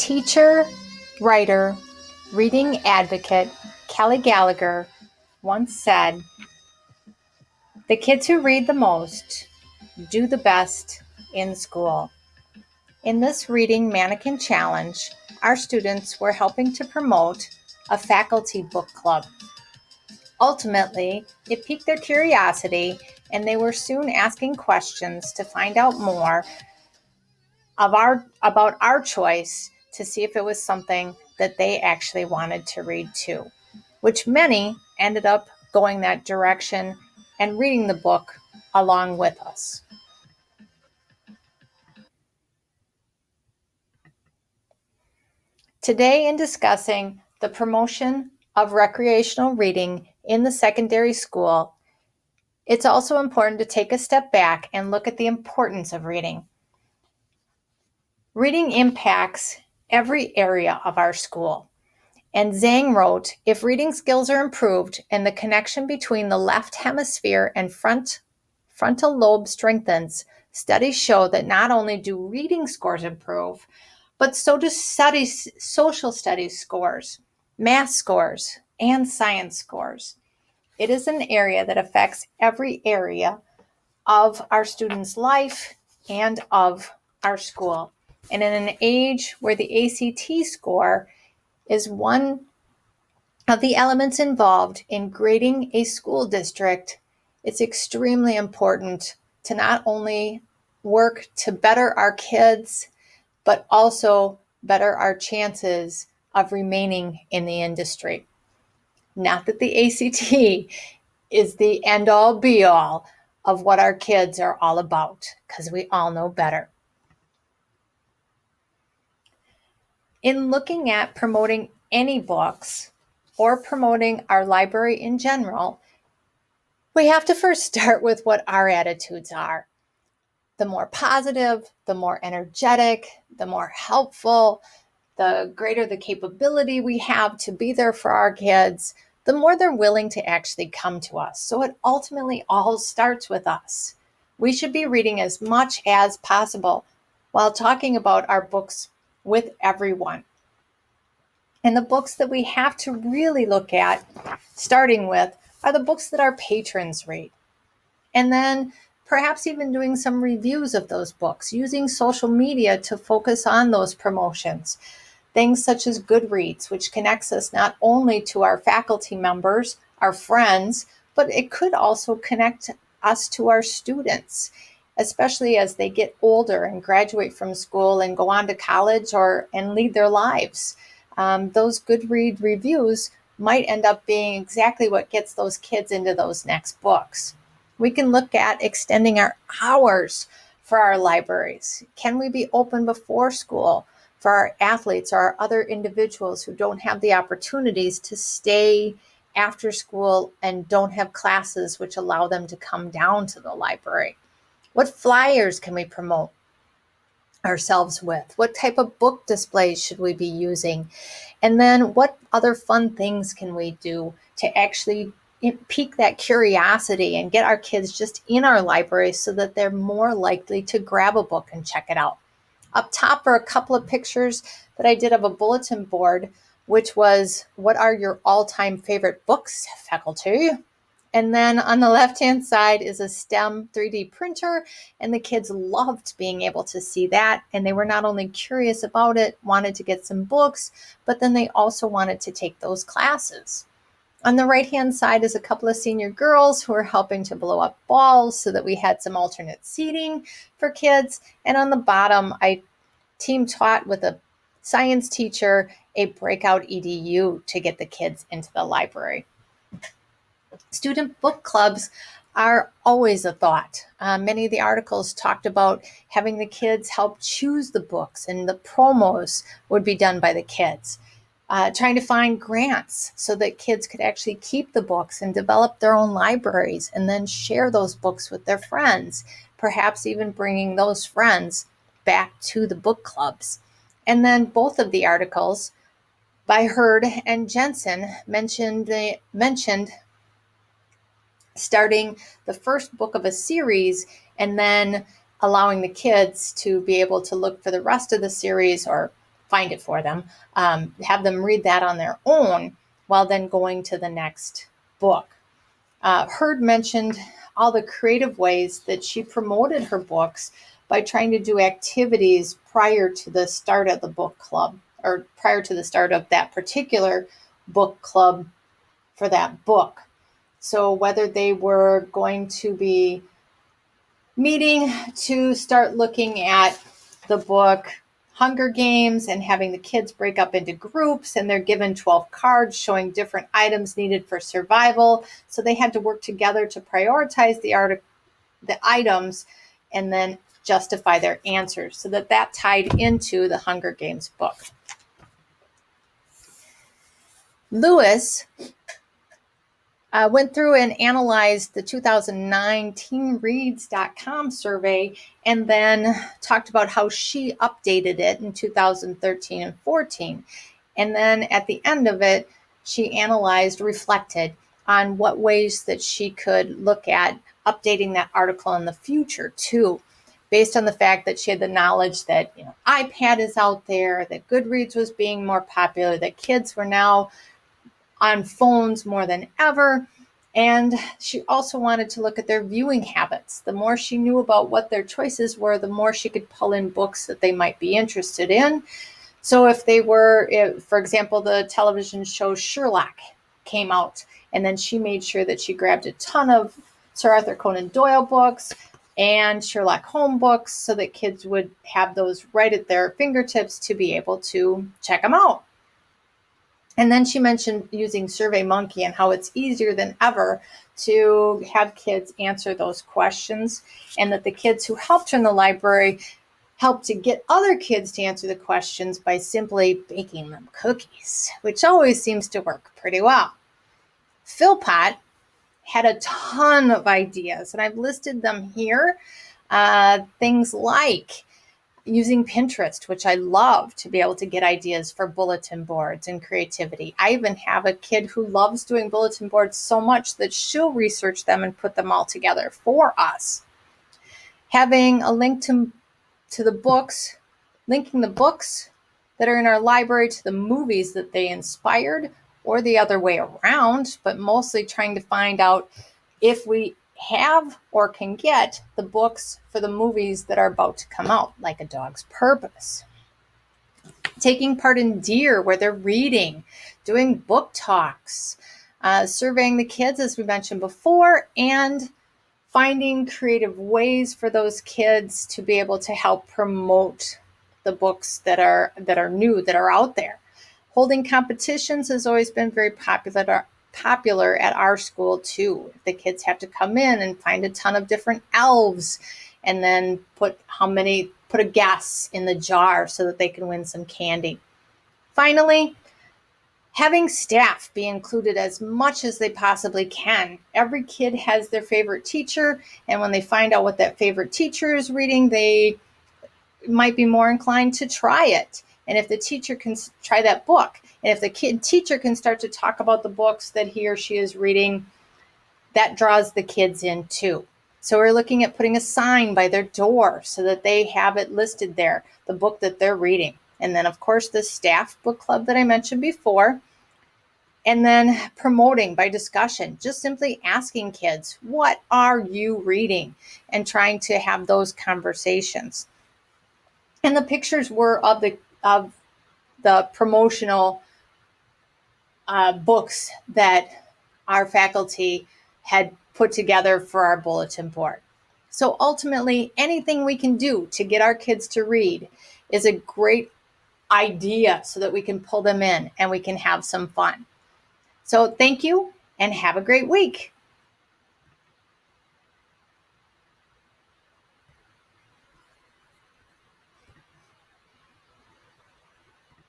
Teacher, writer, reading advocate Kelly Gallagher once said, "The kids who read the most do the best in school." In this Reading Mannequin Challenge, our students were helping to promote a faculty book club. Ultimately, it piqued their curiosity, and they were soon asking questions to find out more about our choice to see if it was something that they actually wanted to read too, which many ended up going that direction and reading the book along with us. Today, in discussing the promotion of recreational reading in the secondary school, it's also important to take a step back and look at the importance of reading. Reading impacts every area of our school. And Zhang wrote, "If reading skills are improved and the connection between the left hemisphere and frontal lobe strengthens, studies show that not only do reading scores improve, but so do social studies scores, math scores, and science scores." It is an area that affects every area of our students' life and of our school. And in an age where the ACT score is one of the elements involved in grading a school district, it's extremely important to not only work to better our kids, but also better our chances of remaining in the industry. Not that the ACT is the end-all be-all of what our kids are all about, because we all know better. In looking at promoting any books or promoting our library in general, we have to first start with what our attitudes are. The more positive, the more energetic, the more helpful, the greater the capability we have to be there for our kids, the more they're willing to actually come to us. So it ultimately all starts with us. We should be reading as much as possible while talking about our books with everyone. And the books that we have to really look at, starting with, are the books that our patrons read. And then perhaps even doing some reviews of those books, using social media to focus on those promotions. Things such as Goodreads, which connects us not only to our faculty members, our friends, but it could also connect us to our students, especially as they get older and graduate from school and go on to college and lead their lives. Those Goodreads reviews might end up being exactly what gets those kids into those next books. We can look at extending our hours for our libraries. Can we be open before school for our athletes or our other individuals who don't have the opportunities to stay after school and don't have classes which allow them to come down to the library? What flyers can we promote ourselves with? What type of book displays should we be using? And then what other fun things can we do to actually pique that curiosity and get our kids just in our library so that they're more likely to grab a book and check it out? Up top are a couple of pictures that I did of a bulletin board, which was, what are your all-time favorite books, faculty? And then on the left-hand side is a STEM 3D printer, and the kids loved being able to see that. And they were not only curious about it, wanted to get some books, but then they also wanted to take those classes. On the right-hand side is a couple of senior girls who are helping to blow up balls so that we had some alternate seating for kids. And on the bottom, I team taught with a science teacher a breakout EDU to get the kids into the library. Student book clubs are always a thought. Many of the articles talked about having the kids help choose the books, and the promos would be done by the kids. Trying to find grants so that kids could actually keep the books and develop their own libraries and then share those books with their friends, perhaps even bringing those friends back to the book clubs. And then both of the articles by Hurd and Jensen mentioned starting the first book of a series and then allowing the kids to be able to look for the rest of the series or find it for them, have them read that on their own while then going to the next book. Heard mentioned all the creative ways that she promoted her books by trying to do activities prior to the start of the book club, or prior to the start of that particular book club for that book. So whether they were going to be meeting to start looking at the book Hunger Games and having the kids break up into groups, and they're given 12 cards showing different items needed for survival. So they had to work together to prioritize the items and then justify their answers, so that tied into the Hunger Games book. Lewis went through and analyzed the 2009 teenreads.com survey and then talked about how she updated it in 2013 and 14. And then at the end of it, she reflected on what ways that she could look at updating that article in the future too, based on the fact that she had the knowledge that iPad is out there, that Goodreads was being more popular, that kids were now on phones more than ever. And she also wanted to look at their viewing habits. The more she knew about what their choices were, the more she could pull in books that they might be interested in. So if for example, the television show Sherlock came out, and then she made sure that she grabbed a ton of Sir Arthur Conan Doyle books and Sherlock Holmes books so that kids would have those right at their fingertips to be able to check them out. And then she mentioned using SurveyMonkey and how it's easier than ever to have kids answer those questions, and that the kids who helped her in the library helped to get other kids to answer the questions by simply baking them cookies, which always seems to work pretty well. Philpott had a ton of ideas, and I've listed them here. Things like using Pinterest, which I love to be able to get ideas for bulletin boards and creativity. I even have a kid who loves doing bulletin boards so much that she'll research them and put them all together for us. Having a link to the books, linking the books that are in our library to the movies that they inspired, or the other way around, but mostly trying to find out if we have or can get the books for the movies that are about to come out, like A Dog's Purpose. Taking part in DEAR, where they're reading, doing book talks, surveying the kids, as we mentioned before, and finding creative ways for those kids to be able to help promote the books that are new, that are out there. Holding competitions has always been very popular at our school too. The kids have to come in and find a ton of different elves and then put a guess in the jar so that they can win some candy. Finally, having staff be included as much as they possibly can. Every kid has their favorite teacher, and when they find out what that favorite teacher is reading, they might be more inclined to try it. And if the teacher can try that book, and if the teacher can start to talk about the books that he or she is reading, that draws the kids in too. So we're looking at putting a sign by their door so that they have it listed there, the book that they're reading. And then, of course, the staff book club that I mentioned before. And then promoting by discussion, just simply asking kids, what are you reading? And trying to have those conversations. And the pictures were of the promotional books that our faculty had put together for our bulletin board. So ultimately, anything we can do to get our kids to read is a great idea so that we can pull them in and we can have some fun. So thank you and have a great week.